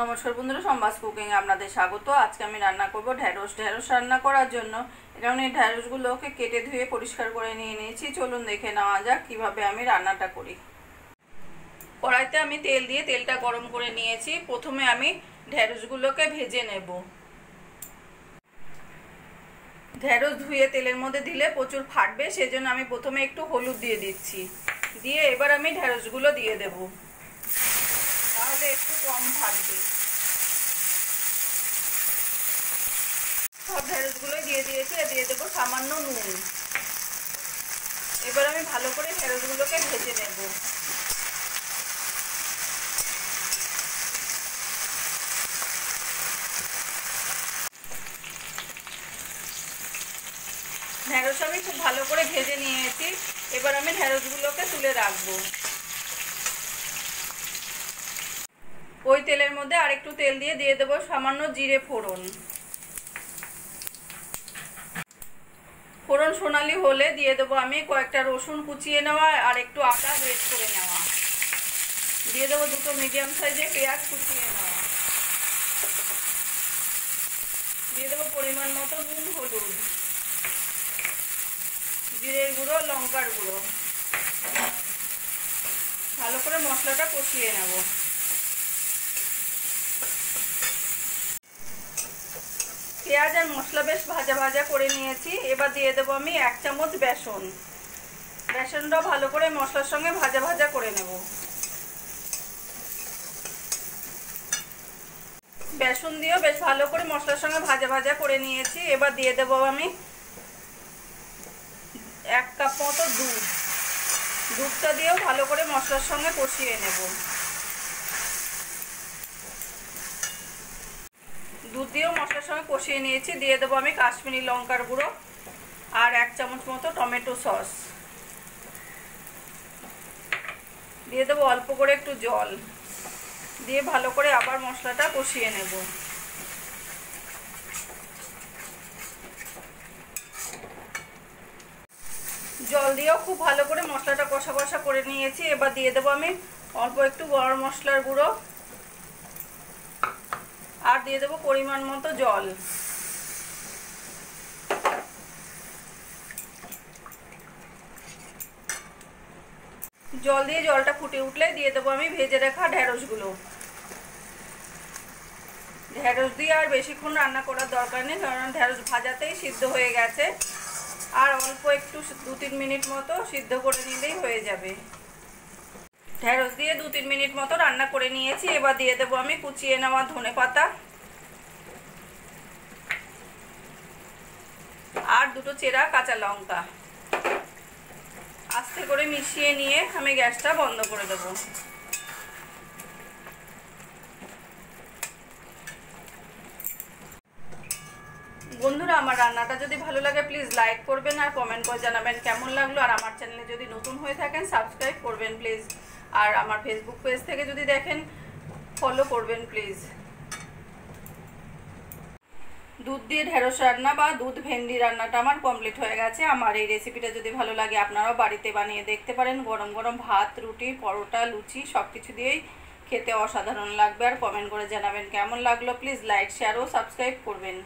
নমস্কার বন্ধুরা, সম্বাস কুকিং আপনাদের স্বাগত। আজকে আমি রান্না করব ঢেঁড়স। ঢেঁড়স রান্না করার জন্য এখানে ঢেঁড়সগুলোকে কেটে ধুয়ে পরিষ্কার করে নিয়ে নিয়েছি। চলুন দেখে নেওয়া যাক কিভাবে আমি রান্নাটা করি। কড়াইতে আমি তেল দিয়ে তেলটা গরম করে নিয়েছি। প্রথমে আমি ঢেঁড়সগুলোকে ভেজে নেব। ঢেঁড়স ধুয়ে তেলের মধ্যে দিলে প্রচুর ফাটবে, সেজন্য আমি প্রথমে একটু হলুদ দিয়ে দিচ্ছি। দিয়ে এবার আমি ঢেঁড়সগুলো দিয়ে দেব, তাহলে একটু কম ফাটবে। সব ঢেঁড়সগুলোই দিয়ে দিয়েছি, আর দিয়ে দেবো সামান্য নুন। এবার আমি ভালো করে ঢেঁড়সগুলোকে ভেজে নেব। ঢেঁড়স আমি খুব ভালো করে ভেজে নিয়েছি। এবার আমি ঢেঁড়সগুলোকে তুলে রাখবো। ওই তেলের মধ্যে আরেকটু তেল দিয়ে দেবো সামান্য জিরে ফোড়ন। ফোড়ন সোনালি হলে দিয়ে দেবো আমি কয়েকটা রসুন কুচিয়ে নেওয়া আর একটু আদা গ্রেট করে নেওয়া। দিয়ে দেবো দুটো মিডিয়াম সাইজের পেঁয়াজ কুচিয়ে নেওয়া। দিয়ে দেবো পরিমাণ মতো নুন, হলুদ, জিরের গুঁড়ো, লঙ্কার গুঁড়ো। ভালো করে মশলাটা কষিয়ে নেব। পেঁয়াজ আর মশলা বেশ ভাজা ভাজা করে নিয়েছি। এবার দিয়ে দেবো আমি 1 চামচ বেসন। বেসনটাও ভালো করে মশলার সঙ্গে ভাজা ভাজা করে নেব। বেসন দিয়েও বেশ ভালো করে মশলার সঙ্গে ভাজা ভাজা করে নিয়েছি। এবার দিয়ে দেবো আমি 1 কাপ মতো দুধ। দুধটা দিয়েও ভালো করে মশলার সঙ্গে কষিয়ে নেব। দুধ দিয়েও মশলার সঙ্গে কষিয়ে নিয়েছি। দিয়ে দেবো আমি কাশ্মীরি লঙ্কার গুঁড়ো আর 1 চামচ মতো টমেটো সস। দিয়ে দেবো অল্প করে একটু জল। দিয়ে ভালো করে আবার মশলাটা কষিয়ে নেব। জল দিয়েও খুব ভালো করে মশলাটা কষা কষা করে নিয়েছি। এবার দিয়ে দেবো আমি অল্প একটু গরম মশলার গুঁড়ো আর দিয়ে দেবো পরিমাণ মতো জল। জল দিয়ে জলটা ফুটে উঠলে দিয়ে দেবো আমি ভেজে রাখা ঢেঁড়সগুলো। ঢেঁড়স দিয়ে আর বেশিক্ষণ রান্না করার দরকার নেই, কারণ ঢেঁড়স ভাজাতেই সিদ্ধ হয়ে গেছে। আর অল্প একটু 2-3 মিনিট মতো সিদ্ধ করে নিলেই হয়ে যাবে। ঢেঁড়স দিয়ে 2-3 মিনিট মতো রান্না করে নিয়েছি। এবার দিয়ে দেবো আমি কুচিয়ে নেওয়া ধনেপাতা আর দুটো চেরা কাঁচা লঙ্কা। আস্তে করে মিশিয়ে নিয়ে আমি গ্যাসটা বন্ধ করে দেবো। বন্ধুরা, আমার রান্নাটা যদি ভালো লাগে প্লিজ লাইক করবেন আর কমেন্ট করে জানাবেন কেমন লাগলো। আর আমার চ্যানেলে যদি নতুন হয়ে থাকেন সাবস্ক্রাইব করবেন প্লিজ। আর আমার ফেসবুক পেজ থেকে যদি দেখেন ফলো করবেন প্লিজ। দুধ দিয়ে ঢেঁড়স রান্না বা দুধ ভেন্ডি রান্নাটা আমার কমপ্লিট হয়ে গেছে। আমার এই রেসিপিটা যদি ভালো লাগে আপনারাও বাড়িতে বানিয়ে দেখতে পারেন। গরম গরম ভাত, রুটি, পরোটা, লুচি সব কিছু দিয়েই খেতে অসাধারণ লাগবে। আর কমেন্ট করে জানাবেন কেমন লাগলো। প্লিজ লাইক, শেয়ার ও সাবস্ক্রাইব করবেন।